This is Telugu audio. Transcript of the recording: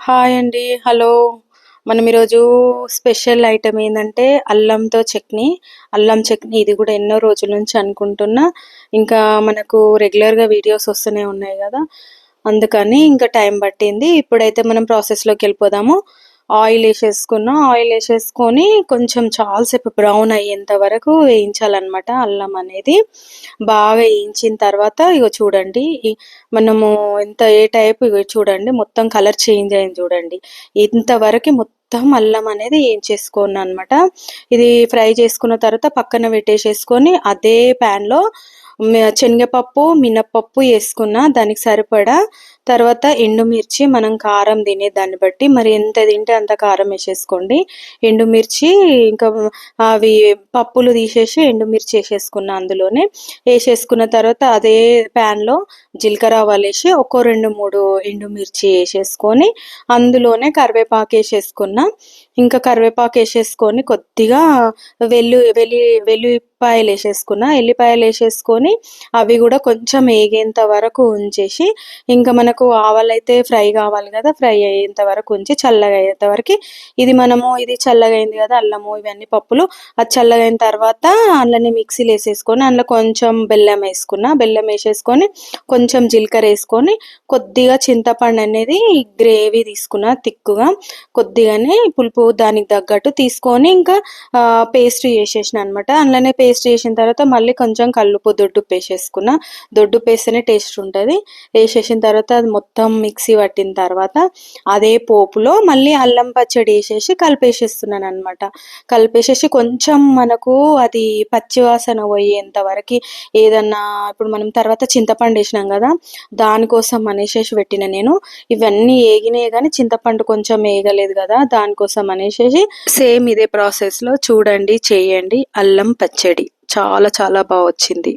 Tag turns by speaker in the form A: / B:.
A: హాయ్ అండి. హలో. మనం ఈరోజు స్పెషల్ ఐటెమ్ ఏందంటే అల్లంతో చట్నీ. అల్లం చట్నీ ఇది గూడా ఎన్నో రోజుల నుంచి అనుకుంటున్నా. ఇంకా మనకు రెగ్యులర్‌గా వీడియోస్ వస్తూనే ఉన్నాయి గదా! అందుకని ఇంకా టైం పట్టింది. ఇప్పుడైతే మనం ప్రాసెస్‌లోకెళ్ళిపోదాము. ఆయిల్ ఏసేసుకొని కొంచెం చాలా సేపు బ్రౌన్ అయ్యేంత వరకు వేయించాలనమాట అల్లం అనేది. బాగా వేయించిన తర్వాత ఇగో చూడండి మనము ఏ టైప్ ఇగో చూడండి మొత్తం కలర్ చేంజ్ అయింది చూడండి. ఇంతవరకి మొత్తం అల్లం అనేది ఏంచేసుకున్నాననమాట. ఇది ఫ్రై చేసుకున్న తర్వాత పక్కన పెట్టేసేసుకొని అదే ప్యాన్‌లో శనగపప్పు, మినపప్పు యేసుకున్నా దానికి సరిపడా. తర్వాత ఎండుమిర్చి మనం కారం తినే దాన్ని బట్టి మరి ఎంత తింటే అంత కారం యేసేసుకోండి. ఎండుమిర్చి ఇంకా అవి పప్పులు తీసేసి ఎండుమిర్చి యేసేసుకున్నా అందులోనే. యేసేసుకున్న తర్వాత అదే ప్యాన్‌లో జీలకర్ర ఆవాలేసి ఒక్కో 2, 3 ఎండుమిర్చి యేసేసుకొని అందులోనే కరివేపాకేసేసుకున్నా. ఇంకా కరివేపాకేసేసుకొని కొద్దిగా వెల్లుల్లిపాయలేసేసుకున్నా. ఎల్లిపాయలేసేసుకొని అవి గూడా కొంచెం ఏగేంత వరకు ఉంచేసి, ఇంకా మనకు ఆవాలైతే ఫ్రై కావాలి గదా! ఫ్రై అయ్యేంత వరకు ఉంచి చల్లగా అయ్యేంత వరకి ఇది చల్లగా అయింది గదా! అల్లము ఇవన్నీ పప్పులు అది చల్లగయిన తర్వాత అందులోనే మిక్సీలేసేసుకొని అందులో కొంచెం బెల్లమేసుకున్నా. బెల్లమేసేసుకొని కొంచెం జీలకర్రేసుకొని కొద్దిగా చింతపండనేది గ్రేవీ తీసుకున్నా థిక్‌గా. కొద్దిగానే పులుపు దానికి తగ్గట్టు తీసుకొని ఇంకా పేస్ట్ చేసేసినా అనమాట. అందులోనే పేస్ట్ చేసిన తర్వాత మళ్ళీ కొంచెం కల్లుప్పు, దొడ్డుప్పేసేసుకున్నా. దొడ్డుప్పేస్తేనే టేస్ట్ ఉంటది. ఏసేసిన తర్వాత అది మొత్తం మిక్సీ పట్టిన తర్వాత అదే పోపులో మళ్ళీ అల్లం పచ్చడి ఏసేసి కలిపేసేస్తున్నాననమాట. కలిపేసేసి కొంచెం మనకు అది పచ్చి వాసన పోయేంత వరకి ఏదన్నా ఇప్పుడు మనం తర్వాత చింతపండేసినాం గదా! దానికోసం అనేసేసి పెట్టిన నేను. ఇవన్నీ ఏగినాయి గానీ చింతపండు కొంచెం ఏగలేదు గదా! దానికోసం అనేసేసి సేమ్ ఇదే ప్రాసెస్‌లో చూడండి, చేయండి. అల్లం పచ్చడి చాలా చాలా బా వచ్చింది.